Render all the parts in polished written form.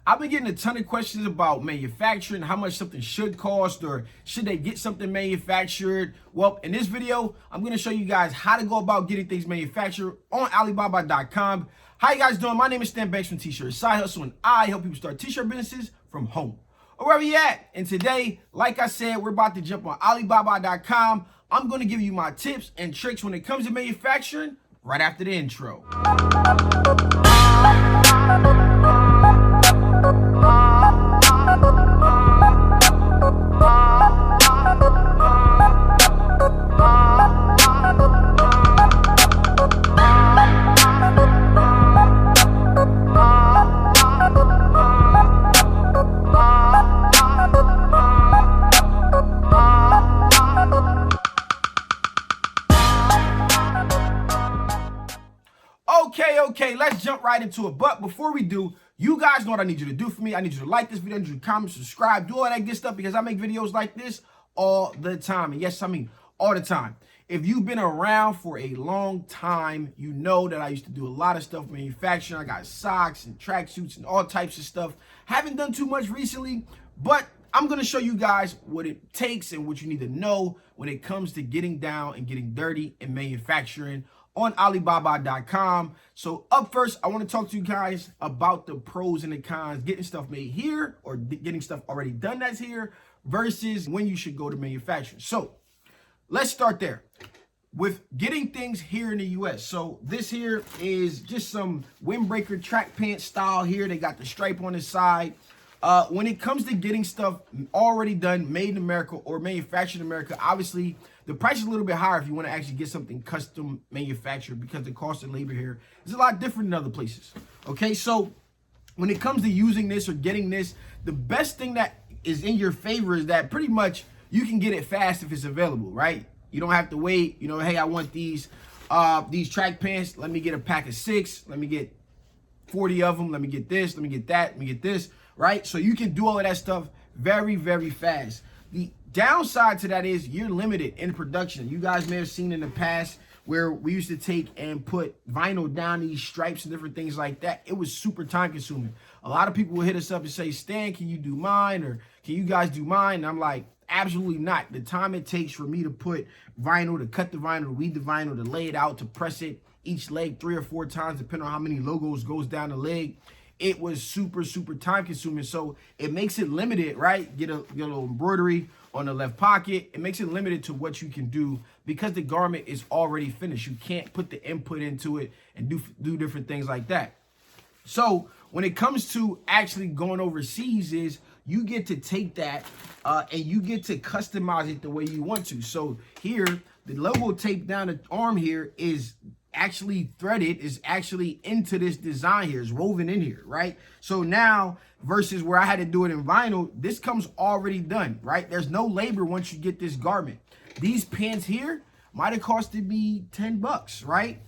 I've been getting a ton of questions about manufacturing, how much something should cost, or should they get something manufactured? Well, in this video, I'm going to show you guys how to go about getting things manufactured on Alibaba.com. How you guys doing? My name is Stan Banks from T-Shirt Side Hustle, and I help people start t-shirt businesses from home or wherever you at. And today, like I said, we're about to jump on Alibaba.com. I'm going to give you my tips and tricks when it comes to manufacturing right after the intro. Okay, let's jump right into it. But before we do, you guys know what I need you to do for me. I need you to like this video, I need you to comment, subscribe, do all that good stuff, because I make videos like this all the time. And yes, I mean all the time. If you've been around for a long time, you know that I used to do a lot of stuff manufacturing. I got socks and tracksuits and all types of stuff. Haven't done too much recently, but I'm going to show you guys what it takes and what you need to know when it comes to getting down and getting dirty in manufacturing on Alibaba.com. So up first, I want to talk to you guys about the pros and the cons, getting stuff made here or getting stuff already done that's here versus when you should go to manufacturing. So let's start there with getting things here in the US. So this here is just some windbreaker track pants style here. They got the stripe on the side. When it comes to getting stuff already done, made in America or manufactured in America, obviously the price is a little bit higher if you want to actually get something custom manufactured, because the cost of labor here is a lot different than other places. Okay, so when it comes to using this or getting this, the best thing that is in your favor is that pretty much you can get it fast if it's available, right? You don't have to wait, you know, hey, I want these track pants. Let me get a pack of 6. Let me get 40 of them. Let me get this. Let me get that. Let me get this, right? So you can do all of that stuff very, very fast. The downside to that is you're limited in production. You guys may have seen in the past where we used to take and put vinyl down these stripes and different things like that. It was super time consuming. A lot of people will hit us up and say, Stan, can you do mine? Or can you guys do mine? And I'm like, absolutely not. The time it takes for me to put vinyl, to cut the vinyl, to weed the vinyl, to lay it out, to press it, each leg 3 or 4 times, depending on how many logos goes down the leg, it was super time consuming. So it makes it limited, right? Get a little embroidery on the left pocket. It makes it limited to what you can do because the garment is already finished. You can't put the input into it and do different things like that. So when it comes to actually going overseas, is you get to take that and you get to customize it the way you want to. So here, the logo taped down the arm here is actually threaded, is actually into this design here, is woven in here, right? So now versus where I had to do it in vinyl, this comes already done, right? There's no labor once you get this garment. These pants here might have costed me 10 bucks, right?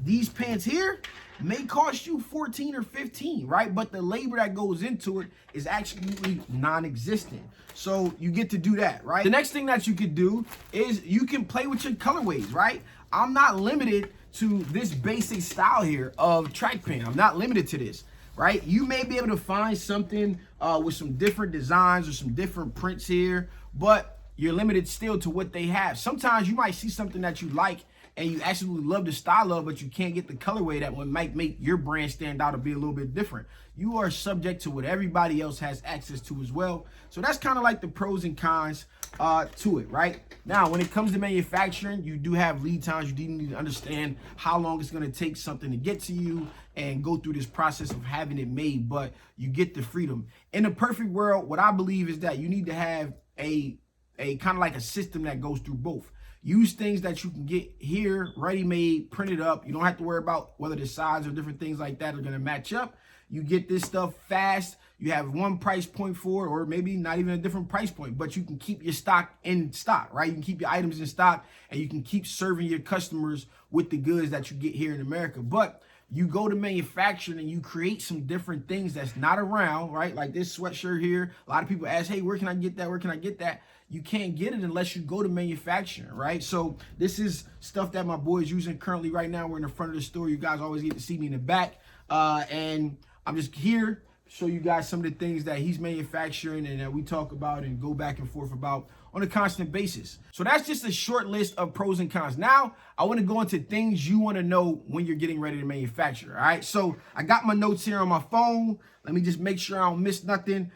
These pants here may cost you 14 or 15, right? But the labor that goes into it is actually non-existent. So you get to do that, right? The next thing that you could do is you can play with your colorways, right? I'm not limited to this basic style here of track pant. I'm not limited to this, right? You may be able to find something with some different designs or some different prints here, but you're limited still to what they have. Sometimes you might see something that you like and you absolutely love the style of, but you can't get the colorway that one might make your brand stand out or be a little bit different. You are subject to what everybody else has access to as well. So that's kind of like the pros and cons to it, right? Now, when it comes to manufacturing, you do have lead times. You do need to understand how long it's going to take something to get to you and go through this process of having it made, but you get the freedom. In a perfect world, what I believe is that you need to have a kind of like a system that goes through both. Use things that you can get here, ready-made, printed up. You don't have to worry about whether the size or different things like that are going to match up. You get this stuff fast. You have one price point for it, or maybe not even a different price point, but you can keep your stock in stock, right? You can keep your items in stock and you can keep serving your customers with the goods that you get here in America. But you go to manufacturing and you create some different things that's not around, right? Like this sweatshirt here. A lot of people ask, hey, where can I get that? Where can I get that? You can't get it unless you go to manufacturing, right? So this is stuff that my boy is using currently right now. We're in the front of the store. You guys always get to see me in the back. And I'm just here show you guys some of the things that he's manufacturing and that we talk about and go back and forth about on a constant basis. So that's just a short list of pros and cons. Now, I want to go into things you want to know when you're getting ready to manufacture, all right? So I got my notes here on my phone. Let me just make sure I don't miss nothing.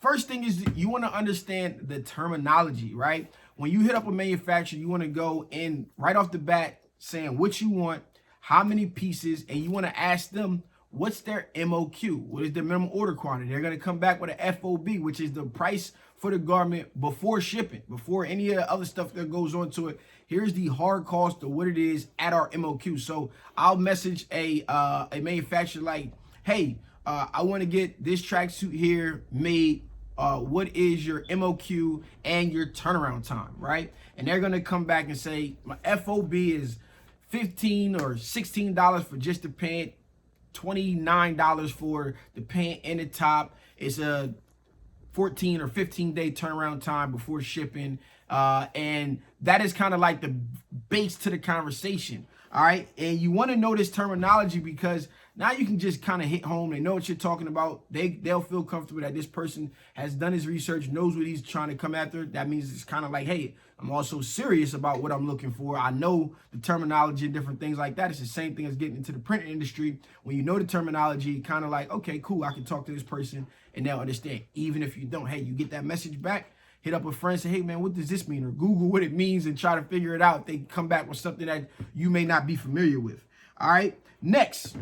First thing is you want to understand the terminology, right? When you hit up a manufacturer, you want to go in right off the bat saying what you want, how many pieces, and you want to ask them what's their MOQ, what is their minimum order quantity. They're going to come back with an FOB, which is the price for the garment before shipping, before any of the other stuff that goes on to it. Here's the hard cost of what it is at our MOQ. So I'll message a manufacturer like, hey, I want to get this tracksuit here made. What is your MOQ and your turnaround time, right? And they're going to come back and say, my FOB is $15 or $16 for just the pant, $29 for the pant and the top. It's a 14 or 15 day turnaround time before shipping. And that is kind of like the base to the conversation. All right. And you want to know this terminology because now you can just kind of hit home. They know what you're talking about. They'll feel comfortable that this person has done his research, knows what he's trying to come after. That means it's kind of like, hey, I'm also serious about what I'm looking for. I know the terminology and different things like that. It's the same thing as getting into the printing industry. When you know the terminology, kind of like, okay, cool, I can talk to this person and they'll understand. Even if you don't, hey, you get that message back, hit up a friend, say, hey, man, what does this mean? Or Google what it means and try to figure it out. They come back with something that you may not be familiar with. All right. Next,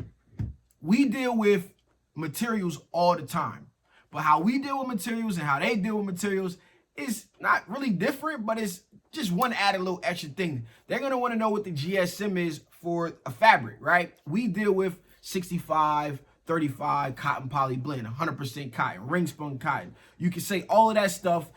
we deal with materials all the time. But how we deal with materials and how they deal with materials is not really different, but it's just one added little extra thing. They're going to want to know what the GSM is for a fabric, right? We deal with 65, 35 cotton poly blend, 100% cotton, ring spun cotton. You can say all of that stuff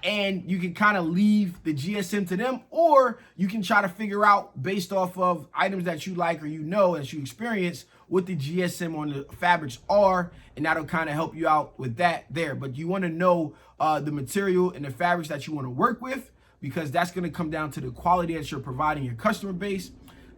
and you can kind of leave the GSM to them, or you can try to figure out based off of items that you like or you know as you experience what the GSM on the fabrics are, and that'll kind of help you out with that there. But you want to know the material and the fabrics that you want to work with, because that's going to come down to the quality that you're providing your customer base.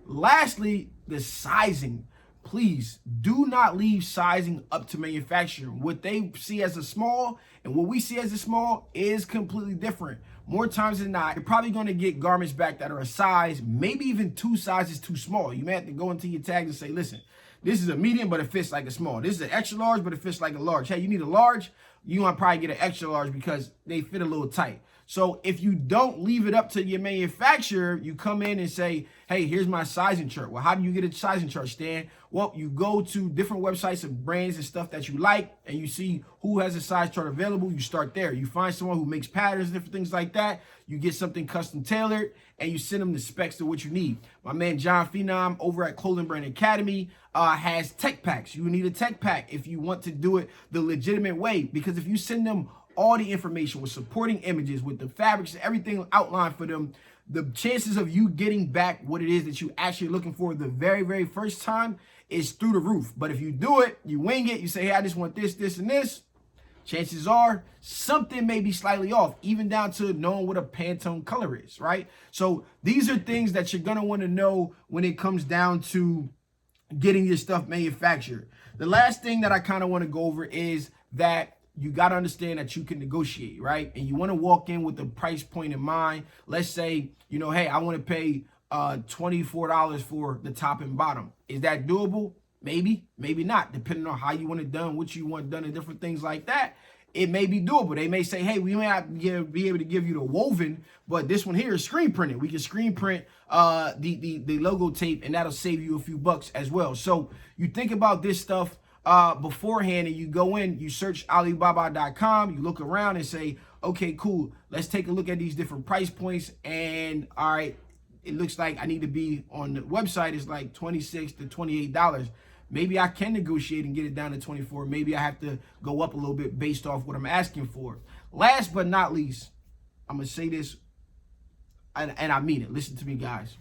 Lastly, the sizing. Please do not leave sizing up to manufacturing. What they see as a small and what we see as a small is completely different. More times than not, you're probably going to get garments back that are a size, maybe even 2 sizes too small. You may have to go into your tags and say, listen, this is a medium, but it fits like a small. This is an extra large, but it fits like a large. Hey, you need a large, you want to probably get an extra large because they fit a little tight. So if you don't leave it up to your manufacturer, you come in and say, hey, here's my sizing chart. Well, how do you get a sizing chart, Stan? Well, you go to different websites of brands and stuff that you like, and you see who has a size chart available. You start there. You find someone who makes patterns, different things like that. You get something custom tailored, and you send them the specs to what you need. My man John Phenom over at Clothing Brand Academy has tech packs. You need a tech pack if you want to do it the legitimate way, because if you send them all the information with supporting images, with the fabrics, everything outlined for them, the chances of you getting back what it is that you actually looking for the very, very first time is through the roof. But if you do it, you wing it, you say, hey, I just want this, this, and this, chances are something may be slightly off, even down to knowing what a Pantone color is, right? So these are things that you're going to want to know when it comes down to getting your stuff manufactured. The last thing that I kind of want to go over is that you got to understand that you can negotiate, right? And you want to walk in with the price point in mind. Let's say, you know, hey, I want to pay $24 for the top and bottom. Is that doable? Maybe, maybe not, depending on how you want it done, what you want done, and different things like that. It may be doable. They may say, hey, we may not be able to give you the woven, but this one here is screen printed. We can screen print the logo tape, and that'll save you a few bucks as well. So you think about this stuff beforehand, and you go in, you search Alibaba.com, you look around and say, okay, cool, let's take a look at these different price points. And all right, it looks like I need to be on the website, it's like $26 to $28. Maybe I can negotiate and get it down to 24. Maybe I have to go up a little bit based off what I'm asking for. Last but not least, I'm going to say this, and I mean it. Listen to me, guys.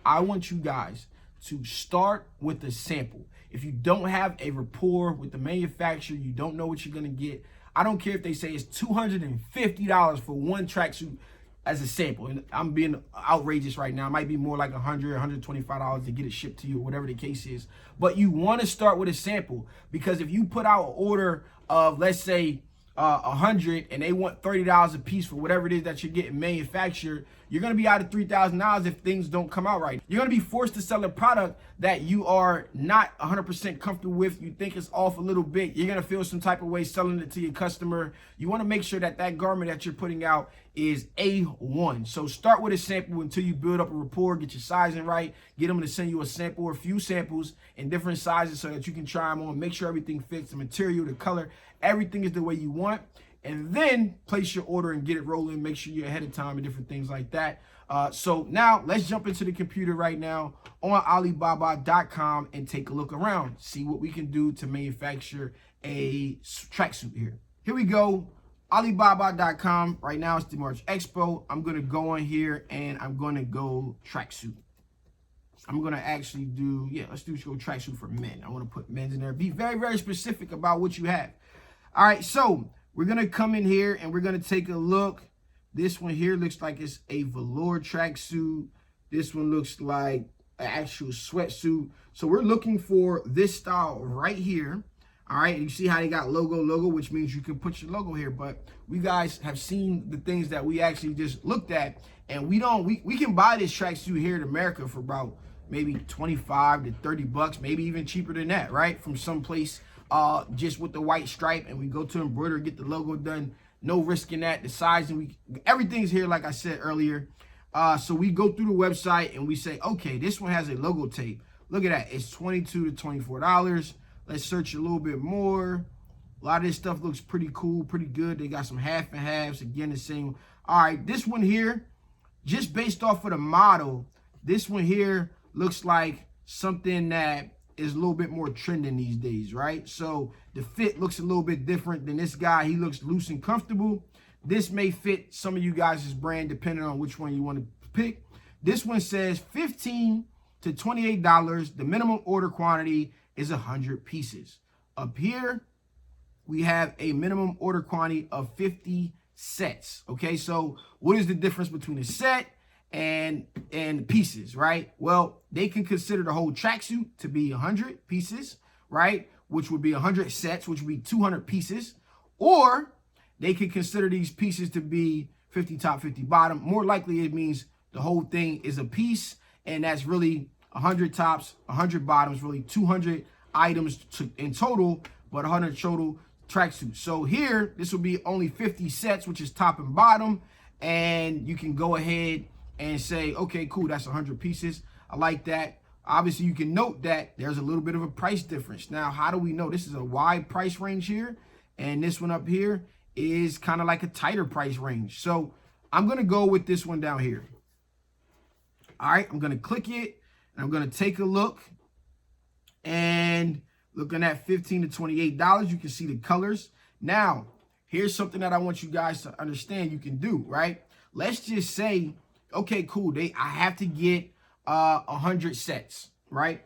I want you guys to start with a sample. If you don't have a rapport with the manufacturer, you don't know what you're going to get. I don't care if they say it's $250 for one tracksuit. as a sample. And I'm being outrageous right now. It might be more like $100, $125 to get it shipped to you, or whatever the case is. But you want to start with a sample, because if you put out an order of, let's say, 100 and they want $30 a piece for whatever it is that you're getting manufactured, you're going to be out of $3,000 if things don't come out right. You're going to be forced to sell a product that you are not 100% comfortable with. You think it's off a little bit. You're going to feel some type of way selling it to your customer. You want to make sure that that garment that you're putting out is A1. So start with a sample until you build up a rapport, get your sizing right, get them to send you a sample or a few samples in different sizes so that you can try them on, make sure everything fits, the material, the color, everything is the way you want. And then place your order and get it rolling. Make sure you're ahead of time and different things like that. So now let's jump into the computer right now on Alibaba.com and take a look around. See what we can do to manufacture a tracksuit here. Here we go. Alibaba.com. Right now it's the March Expo. I'm going to go on here and I'm going to go tracksuit. I'm going to actually do, let's go tracksuit for men. I want to put men's in there. Be very, very specific about what you have. All right, so we're going to come in here and we're going to take a look. This one here looks like it's a velour tracksuit. This one looks like an actual sweatsuit. So we're looking for this style right here. All right, you see how they got logo, which means you can put your logo here. But we guys have seen the things that we actually just looked at, and we can buy this tracksuit here in America for about maybe 25 to 30 bucks, maybe even cheaper than that, right? From someplace just with the white stripe, and we go to embroider, get the logo done. No risk in that. The sizing, everything's here, like I said earlier. So we go through the website and we say, okay, this one has a logo tape. Look at that. It's $22 to $24. Let's search a little bit more. A lot of this stuff looks pretty cool, pretty good. They got some half and halves. Again, the same. All right, this one here, just based off of the model, this one here looks like something that is a little bit more trending these days, right? So the fit looks a little bit different than this guy. He looks loose and comfortable. This may fit some of you guys' brand depending on which one you want to pick. This one says $15 to $28. The minimum order quantity is 100 pieces. Up here, we have a minimum order quantity of 50 sets. Okay, so what is the difference between a set and pieces, right? Well, they can consider the whole tracksuit to be 100 pieces, right? Which would be 100 sets, which would be 200 pieces. Or they can consider these pieces to be 50 top, 50 bottom. More likely it means the whole thing is a piece, and that's really 100 tops, 100 bottoms, really 200 items in total, but 100 total tracksuit. So here, this will be only 50 sets, which is top and bottom. And you can go ahead and say, okay, cool, that's 100 pieces. I like that. Obviously, you can note that there's a little bit of a price difference. Now, how do we know? This is a wide price range here, and this one up here is kind of like a tighter price range. So I'm going to go with this one down here. All right, I'm going to click it, and I'm going to take a look. And looking at $15 to $28, you can see the colors. Now, here's something that I want you guys to understand you can do, right? Let's just say, okay, cool, I have to get 100 sets, right?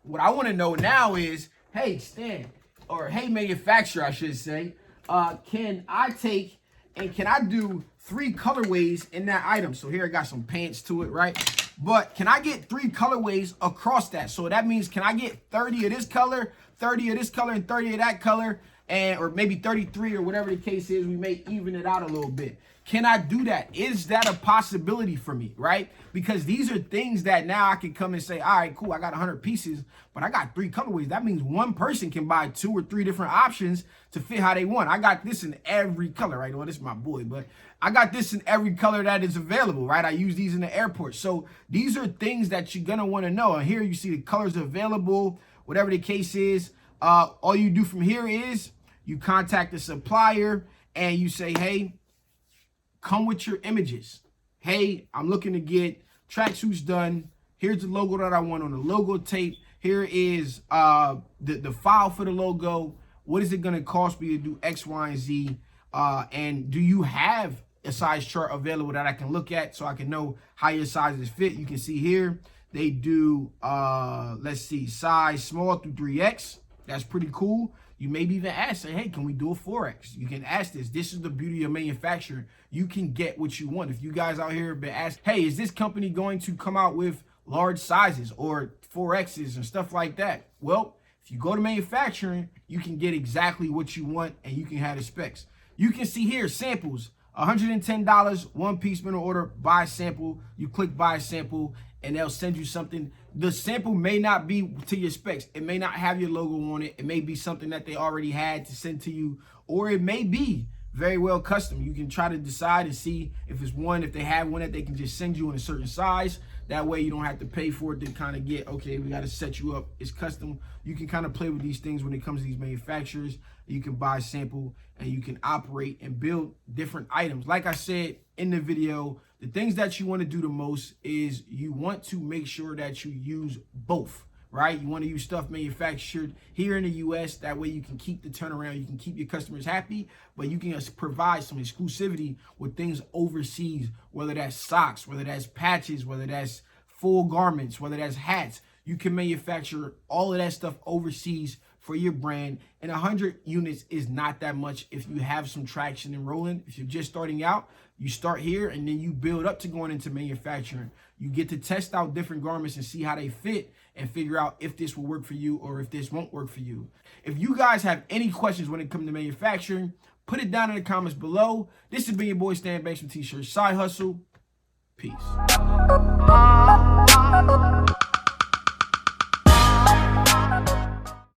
What I want to know now is, hey, Stan, or hey, manufacturer, I should say, can I do 3 colorways in that item? So here I got some pants to it, right? But can I get 3 colorways across that? So that means, can I get 30 of this color, 30 of this color, and 30 of that color, or maybe 33 or whatever the case is? We may even it out a little bit. Can I do that? Is that a possibility for me, right? Because these are things that now I can come and say, all right, cool, I got 100 pieces, but I got 3 colorways. That means one person can buy 2 or 3 different options to fit how they want. I got this in every color, right? Well, this is my boy, but I got this in every color that is available, right? I use these in the airport. So these are things that you're going to want to know. And here you see the colors available, whatever the case is. All you do from here is you contact the supplier and you say, hey, come with your images. Hey, I'm looking to get tracksuits done. Here's the logo that I want on the logo tape. Here is the file for the logo. What is it going to cost me to do X, Y, and Z? And do you have a size chart available that I can look at so I can know how your sizes fit? You can see here they do, let's see, size small through 3X. That's pretty cool. You maybe even ask, say, hey, can we do a 4X? You can ask this. This is the beauty of manufacturing. You can get what you want. If you guys out here have been asked, hey, is this company going to come out with large sizes or 4Xs and stuff like that? Well, if you go to manufacturing, you can get exactly what you want and you can have the specs. You can see here samples, $110, one piece mineral order, buy sample. You click buy sample and they'll send you something. The sample may not be to your specs. It may not have your logo on it. It may be something that they already had to send to you, or it may be very well custom. You can try to decide and see if they have one that they can just send you in a certain size. That way you don't have to pay for it to kind of get, okay, we got to set you up. It's custom. You can kind of play with these things when it comes to these manufacturers. You can buy sample and you can operate and build different items. Like I said in the video, the things that you want to do the most is you want to make sure that you use both, right? You want to use stuff manufactured here in the US. That way you can keep the turnaround. You can keep your customers happy, but you can provide some exclusivity with things overseas, whether that's socks, whether that's patches, whether that's full garments, whether that's hats. You can manufacture all of that stuff overseas for your brand. And 100 units is not that much if you have some traction and rolling. If you're just starting out, you start here and then you build up to going into manufacturing. You get to test out different garments and see how they fit and figure out if this will work for you or if this won't work for you. If you guys have any questions when it comes to manufacturing, put it down in the comments below. This has been your boy Stan Banks from T-Shirts Side Hustle. Peace.